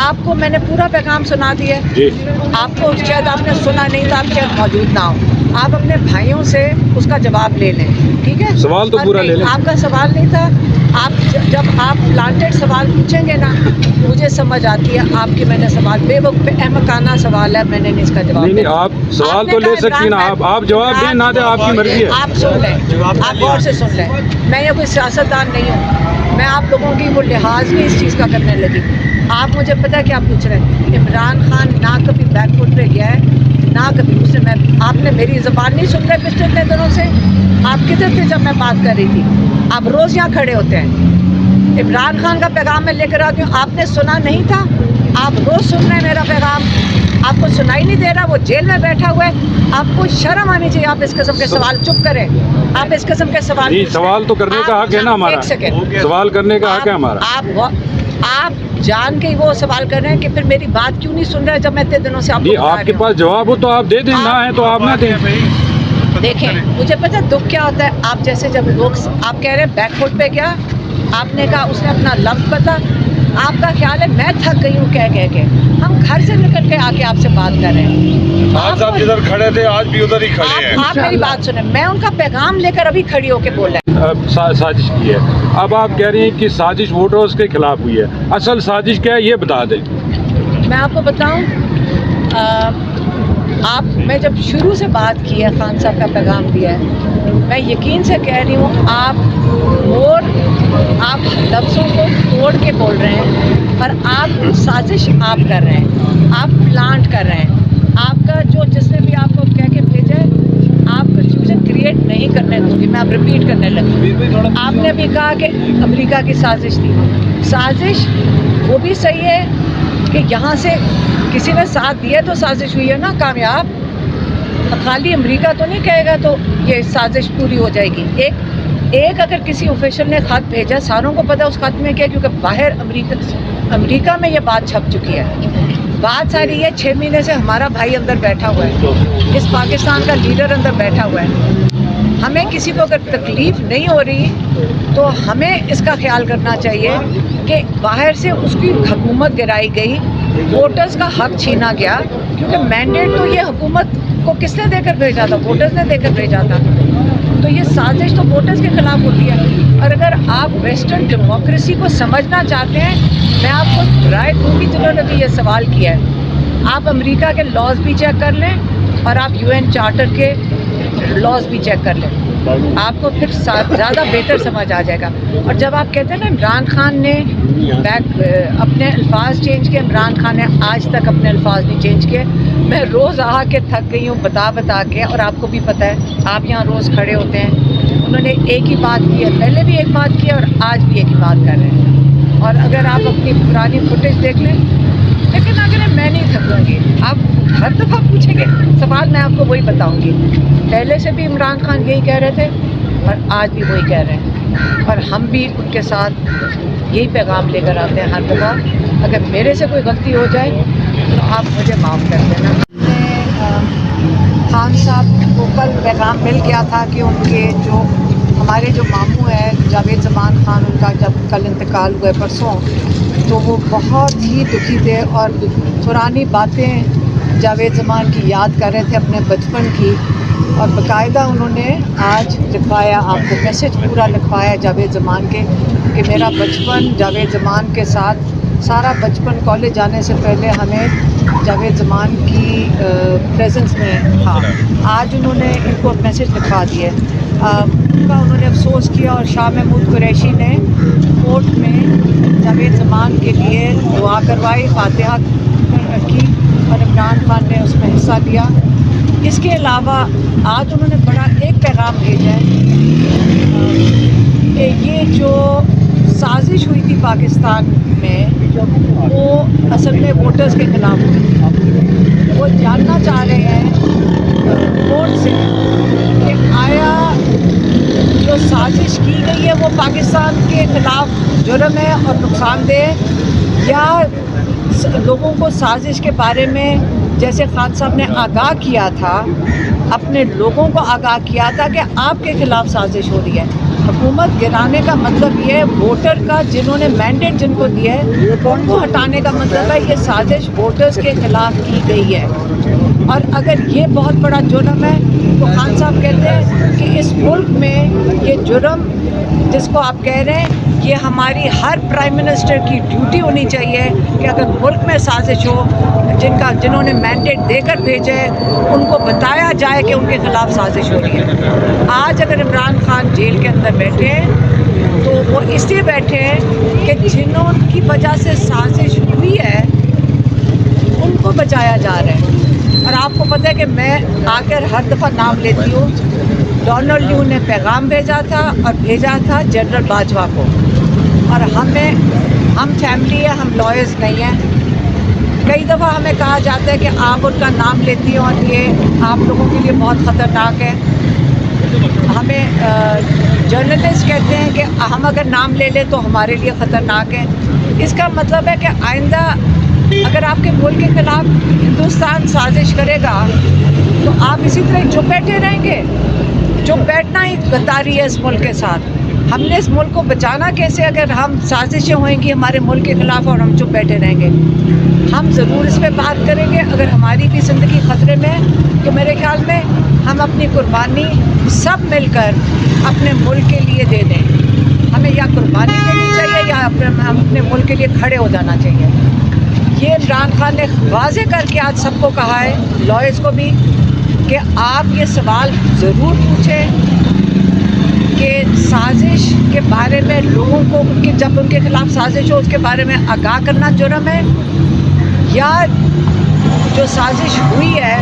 آپ کو میں نے پورا پیغام سنا دیا ہے. آپ کو شاید آپ نے سنا نہیں تھا, آپ شاید موجود نہ ہو. آپ اپنے بھائیوں سے اس کا جواب لے لیں, ٹھیک ہے؟ سوال تو پورا لے لیں. آپ کا سوال نہیں تھا. آپ جب آپ پلانٹڈ سوال پوچھیں گے نا, مجھے سمجھ آتی ہے آپ کی میں نے سوال بے وقت احمقانہ سوال ہے, میں نے نہیں اس کا جواب. نہیں آپ سوال تو لے سکتی نا, آپ جواب دیں نہ دیں آپ کی مرضی ہے. آپ سن لیں, آپ غور سے سن لیں. میں یہ کوئی سیاستدان نہیں ہوں, میں آپ لوگوں کی وہ لحاظ بھی اس چیز کا کرنے لگی. آپ مجھے پتہ ہے کیا پوچھ رہے ہیں. عمران خان نہ کبھی بیک فٹ پہ گیا ہے نہ کبھی اس نے, آپ نے میری زبان نہیں سن رہے پچھلے اتنے دنوں سے. آپ کدھر تھے جب میں بات کر رہی تھی؟ آپ روز یہاں کھڑے ہوتے ہیں. عمران خان کا پیغام میں لے کر آتی ہوں, آپ نے سنا نہیں تھا. آپ روز سن رہے ہیں میرا پیغام, آپ کو سنائی نہیں دے رہا. وہ جیل میں بیٹھا ہوا ہے, آپ کو شرم آنی چاہیے. آپ اس قسم کے سوال چپ کریں, آپ اس قسم کے سوال سوال تو کرنے کا حق ہے نا ہمارا, سوال کرنے کا حق ہے ہمارا. آپ جان کے وہ سوال کر رہے ہیں کہ پھر میری بات کیوں نہیں سن رہے جب میں اتنے دنوں سے آپ کے پاس جواب ہو تو آپ دے دیں, نہ ہے تو آپ نہ دیں. دیکھیں مجھے پتہ دکھ کیا ہوتا ہے. آپ جیسے جب لوگ آپ کہہ رہے ہیں بیک فٹ پہ گیا, آپ نے کہا اس نے اپنا لفظ بدلا. آپ کا خیال ہے میں تھک گئی ہوں کہہ کے. ہم گھر سے نکل کے آ کے آپ سے بات کر رہے ہیں. آج آپ جدھر کھڑے تھے آج بھی ادھر ہی کھڑے ہیں. آپ میری بات سنیں, میں ان کا پیغام لے کر ابھی کھڑی ہو کے بولا. سازش کی ہے. اب آپ کہہ رہی ہیں کہ سازش ووٹرز کے خلاف ہوئی ہے, اصل سازش کیا ہے یہ بتا دیں. میں آپ کو بتاؤں, میں جب شروع سے بات کی ہے, خان صاحب کا پیغام دیا ہے, میں یقین سے کہہ رہی ہوں آپ لفظوں کو توڑ کے بول رہے ہیں, پر آپ سازش آپ کر رہے ہیں, آپ پلانٹ کر رہے ہیں. آپ کا جس نے بھی آپ کو کہہ کے بھیجا ہے, آپ کنفیوژن کریٹ نہیں کرنے دوں گی. میں آپ ریپیٹ کرنے لگی. آپ نے بھی کہا کہ امریکہ کی سازش تھی. سازش وہ بھی صحیح ہے کہ یہاں سے کسی نے ساتھ دیا تو سازش ہوئی ہے نا کامیاب. خالی امریکہ تو نہیں کہے گا تو یہ سازش پوری ہو جائے گی. ایک اگر کسی آفیشل نے خط بھیجا, ساروں کو پتہ اس خط میں کیا, کیونکہ باہر امریکہ میں یہ بات چھپ چکی ہے. بات ساری ہے 6 مہینے سے ہمارا بھائی اندر بیٹھا ہوا ہے, اس پاکستان کا لیڈر اندر بیٹھا ہوا ہے. ہمیں کسی کو اگر تکلیف نہیں ہو رہی تو ہمیں اس کا خیال کرنا چاہیے کہ باہر سے اس کی حکومت گرائی گئی, ووٹرز کا حق چھینا گیا. کیونکہ مینڈیٹ تو یہ حکومت کو کس نے دے کر بھیجا تھا؟ ووٹرز نے دے کر بھیجا تھا. تو یہ سازش تو ووٹرز کے خلاف ہوتی ہے. اور اگر آپ ویسٹرن ڈیموکریسی کو سمجھنا چاہتے ہیں, میں آپ کو رائے دوں گی جنہوں نے بھی یہ سوال کیا ہے, آپ امریکہ کے لاز بھی چیک کر لیں اور آپ UN چارٹر کے لاز بھی چیک کر لیں. آپ کو پھر زیادہ بہتر سمجھ آ جائے گا. اور جب آپ کہتے ہیں نا عمران خان نے اپنے الفاظ چینج کیے, عمران خان نے آج تک اپنے الفاظ نہیں چینج کیے. میں روز آ کے تھک گئی ہوں بتا کے, اور آپ کو بھی پتہ ہے, آپ یہاں روز کھڑے ہوتے ہیں. انہوں نے ایک ہی بات کی ہے, پہلے بھی ایک بات کی ہے اور آج بھی ایک ہی بات کر رہے ہیں. اور اگر آپ اپنی پرانی فوٹیج دیکھ لیں, لیکن اگر میں نہیں تھکوں گی, آپ ہر دفعہ پوچھیں گے سوال, میں آپ کو وہی بتاؤں گی. پہلے سے بھی عمران خان یہی کہہ رہے تھے اور آج بھی وہی کہہ رہے ہیں, اور ہم بھی ان کے ساتھ یہی پیغام لے کر آتے ہیں ہر دفعہ. اگر میرے سے کوئی غلطی ہو جائے تو آپ مجھے معاف کر دینا. خان صاحب کو کل پیغام مل گیا تھا کہ ان کے ہمارے جو ماموں ہیں جاوید زمان خان, ان کا جب کل انتقال ہوا ہے پرسوں, تو وہ بہت ہی دکھی تھے اور پرانی باتیں جاوید زمان کی یاد کر رہے تھے, اپنے بچپن کی. اور باقاعدہ انہوں نے آج لکھوایا, آپ کو میسج پورا لکھوایا جاوید زمان کے, کہ میرا بچپن جاوید زمان کے ساتھ, سارا بچپن کالج جانے سے پہلے ہمیں جاوید زمان کی پریزنس میں تھا. آج انہوں نے ان کو میسج لکھوا دیے. ان کا انہوں نے افسوس کیا, اور شاہ محمود قریشی نے کورٹ میں جاوید زمان کے لیے دعا کروائی, فاتحہ رکھی, اور عمران خان نے اس میں حصہ لیا. اس کے علاوہ آج انہوں نے بڑا ایک پیغام بھیجا ہے کہ یہ جو سازش ہوئی تھی پاکستان میں, وہ اصل میں ووٹرز کے خلاف ہوئی. وہ جاننا چاہ رہے ہیں کورٹ سے کہ آیا جو سازش کی گئی ہے وہ پاکستان کے خلاف جرم ہے اور نقصان دہ, یا لوگوں کو سازش کے بارے میں جیسے خان صاحب نے آگاہ کیا تھا, اپنے لوگوں کو آگاہ کیا تھا کہ آپ کے خلاف سازش ہو رہی ہے. हुकूमत गिराने का मतलब ये है वोटर का जिन्होंने मैंडेट जिनको दिया है उनको हटाने का मतलब है ये साजिश वोटर्स के खिलाफ की गई है। और अगर ये बहुत बड़ा जुर्म है तो खान साहब कहते हैं कि इस मुल्क में ये जुर्म जिसको आप कह रहे हैं ये हमारी हर प्राइम मिनिस्टर की ड्यूटी होनी चाहिए कि अगर मुल्क में साजिश हो जिन्होंने मैंडेट देकर भेजे है उनको बताया जाए कि उनके खिलाफ साजिश हो रही है। आज अगर इमरान खान जेल के अंदर बैठे हैं तो वो इसलिए बैठे हैं कि जिन्होंकी वजह से साजिश हुई है उनको बचाया जा रहा है। और आपको पता है कि मैं आकर हर दफ़ा नाम लेती हूँ। डोनाल्ड ल्यू ने पैगाम भेजा था और भेजा था जनरल बाजवा को। और हम फैमिली है, हम लॉयर्स नहीं हैं। कई दफ़ा हमें कहा जाता है कि आप उनका नाम लेती हो और ये आप लोगों के लिए बहुत ख़तरनाक है। हमें जर्नलिस्ट कहते हैं कि हम अगर नाम ले लें तो हमारे लिए ख़तरनाक है। इसका मतलब है कि आइंदा अगर आपके मुल्क के खिलाफ हिंदुस्तान साजिश करेगा तो आप इसी तरह चुप बैठे रहेंगे। चुप बैठना ही गद्दारी है इस मुल्क के साथ। हमने इस मुल्क को बचाना कैसे अगर हम साजिशें होंगी हमारे मुल्क के ख़िलाफ़ और हम चुप बैठे रहेंगे। हम ज़रूर इस पर बात करेंगे। अगर हमारी भी ज़िंदगी ख़तरे में है तो मेरे ख्याल में हम अपनी कुर्बानी सब मिलकर अपने मुल्क के लिए दे दें। हमें या कुर्बानी देनी चाहिए या हम अपने मुल्क के लिए खड़े हो जाना चाहिए। ये इमरान खान ने वाज़े करके आज सबको कहा है, लॉयर्स को भी, कि आप ये सवाल ज़रूर पूछें कि साजिश के बारे में लोगों को जब उनके खिलाफ साजिश हो उसके बारे में आगाह करना जुर्म है या जो साजिश हुई है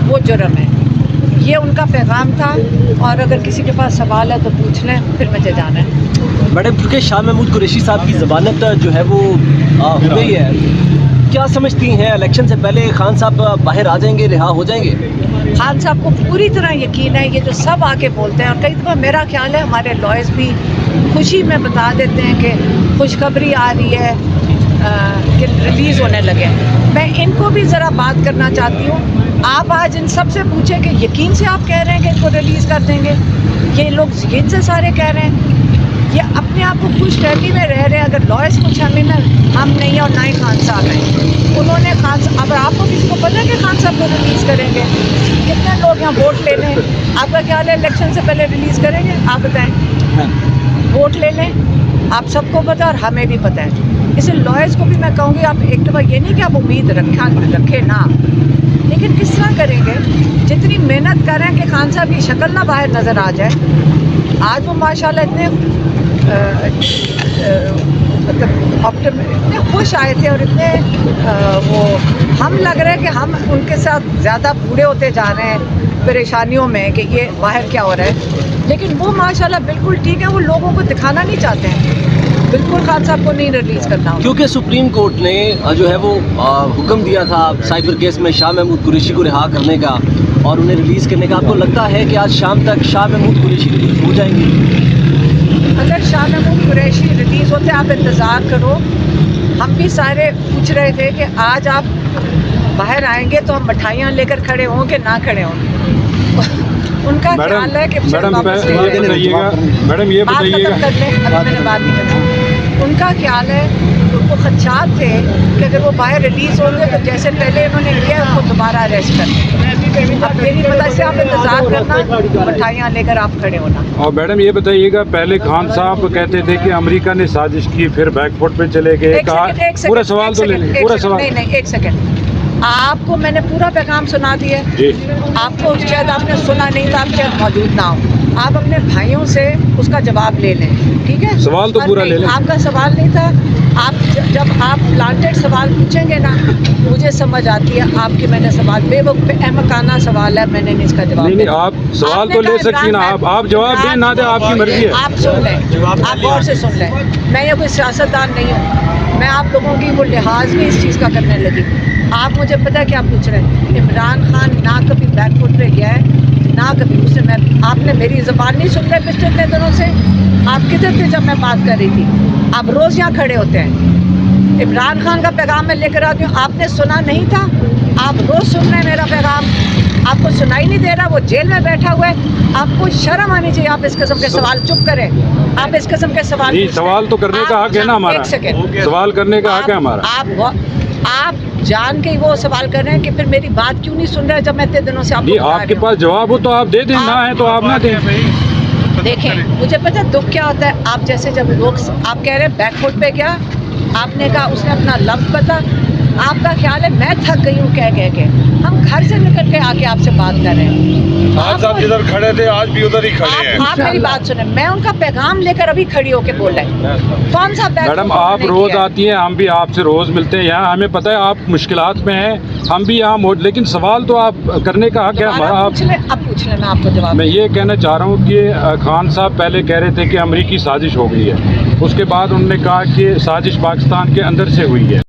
वो जुर्म है। ये उनका पैगाम था। और अगर किसी के पास सवाल है तो पूछ लें, फिर मुझे जाना है। मैडम, क्योंकि शाह महमूद कुरैशी साहब की ज़मानत जो है वो हो गई है, क्या समझती हैं इलेक्शन से पहले खान साहब बाहर आ जाएंगे, रिहा हो जाएंगे? खान साहब को पूरी तरह यकीन है। ये जो सब आके बोलते हैं और कई दफ़ा मेरा ख्याल है हमारे लॉयर्स भी खुशी में बता देते हैं कि खुशखबरी आ रही है कि रिलीज़ होने लगे। मैं इनको भी ज़रा बात करना चाहती हूँ। आप आज इन सब से पूछें कि यकीन से आप कह रहे हैं कि इनको रिलीज़ कर देंगे। ये लोग यकीन से सारे कह रहे हैं। ये अपने आप को खुश फहमी में रह रहे हैं। अगर लॉयर्स खुश फहमी में हम नहीं और ना ही खान साहब हैं। उन्होंने अब आपको किसी को पता है कि खान साहब को रिलीज़ करेंगे? कितने लोग यहाँ वोट ले लें? आपका ख्याल है इलेक्शन से पहले रिलीज़ करेंगे? आप बताएं। वोट ले लें, आप सबको पता और हमें भी पता है। इसलिए लॉयर्स को भी मैं कहूँगी आप एक दफ़ा ये नहीं कि आप उम्मीद रखें ना, लेकिन किस तरह करेंगे? जितनी मेहनत कर रहे हैं कि खान साहब की शक्ल ना बाहर नज़र आ जाए। आज वो माशाल्लाह इतने मतलब इतने खुश आए थे और इतने वो हम लग रहे हैं कि हम उनके साथ ज़्यादा बूढ़े होते जा रहे हैं परेशानियों में कि ये बाहर क्या हो रहा है। लेकिन वो माशाल्लाह बिल्कुल ठीक है। वो लोगों को दिखाना नहीं चाहते हैं। बिल्कुल खान साहब को नहीं रिलीज़ करना, क्योंकि सुप्रीम कोर्ट ने जो है वो हुक्म दिया था साइबर केस में शाह महमूद कुरैशी को रिहा करने का और उन्हें रिलीज़ करने का। आपको लगता है कि आज शाम तक शाह महमूद कुरैशी रिलीज़ हो जाएंगी? अगर शाह महमूद कुरैशी रिलीज़ होते आप इंतज़ार करो। हम भी सारे पूछ रहे थे कि आज आप बाहर आएंगे तो हम मिठाइयाँ लेकर खड़े हों कि ना खड़े हों। उनका ख्याल है कि मैडम ये बताइएगा कर लें, अभी मैंने बात नहीं करना। उनका ख्याल है, उनको खदशात थे कि अगर वो बाहर रिलीज़ होंगे तो जैसे पहले उन्होंने किया उनको दोबारा अरेस्ट करना। अब मेरी वजह से आप इंतज़ार करना, मिठाइयाँ लेकर आप खड़े होना। और मैडम ये बताइएगा, पहले खान साहब कहते थे कि अमेरिका ने साजिश की, फिर बैकफुट पे चले गए। पूरा सवाल तो ले लें, पूरा सवाल। नहीं, एक सेकंड। आपको मैंने पूरा पैगाम सुना दिया। आपको शायद आपने सुना नहीं था, आप शायद मौजूद ना हो। आप अपने भाइयों से उसका जवाब ले लें, ठीक है? सवाल तो पूरा ले लें। आपका सवाल नहीं था। आप जब आप प्लांटेड सवाल पूछेंगे ना, मुझे समझ आती है आपके मैंने सवाल बेवकूफ़ाना सवाल है, मैंने नहीं इसका जवाब नहीं, आप सवाल तो ले सकती ना। आप जवाब दें ना दें, आपकी मर्जी है। आप सुन लें, आप गौर से सुन लें। मैं ये कोई सियासतदान नहीं हूँ। मैं आप लोगों की वो लिहाज भी इस चीज़ का करने लगी। आप मुझे पता है क्या पूछ रहे हैं। इमरान खान ना कभी बैकफुट पे गया है ना कभी उससे मैं आपने मेरी ज़बान नहीं सुन रहे पिछले इतने दिनों से। आप किधर थे जब मैं बात कर रही थी? आप रोज़ यहाँ खड़े होते हैं। इमरान खान का पैगाम मैं लेकर आती हूँ, आपने सुना नहीं था? आप रोज़ सुन रहे हैं मेरा पैगाम। आपको सुनाई नहीं दे रहा, वो जेल में बैठा हुआ है, आपको शर्म आनी चाहिए। आप इस किस्म के सवाल चुप करें, आप इस किस्म के सवाल नहीं, सवाल तो करने का हक है ना हमारा, एक सेकंड, सवाल करने का हक है हमारा। आप जान के वो सवाल कर रहे हैं कि फिर मेरी बात क्यों नहीं सुन रहे जब मैं इतने दिनों से नहीं, आपको आपके पास जवाब हो तो आप दे दें, ना है तो आप ना दें। देखें, मुझे पता है दुख क्या होता है। आप जैसे जब लोग आप कह रहे हैं बैकफुट पे क्या, आपने कहा उसने अपना लफ्ज बता, आपका ख्याल है मैं थक गई हूँ कह के, हम घर से निकल के आके आपसे बात कर रहे हैं। आज साहब जिधर खड़े थे आज भी उधर ही खड़े हैं। आप मेरी बात सुने, मैं उनका पैगाम लेकर अभी खड़ी होके बोल रहे हैं। कौन सा मैडम आप रोज आती हैं, हम भी आपसे रोज मिलते हैं यहाँ, हमें पता है आप मुश्किलात में हैं, हम भी यहाँ मौजूद, लेकिन सवाल तो आप करने का हक है हमारा। अब पूछ ले, मैं आपको जवाब। मैं ये कहना चाह रहा हूँ कि खान साहब पहले कह रहे थे कि अमरीकी साजिश हो गई है, उसके बाद उन्होंने कहा कि साजिश पाकिस्तान के अंदर से हुई है।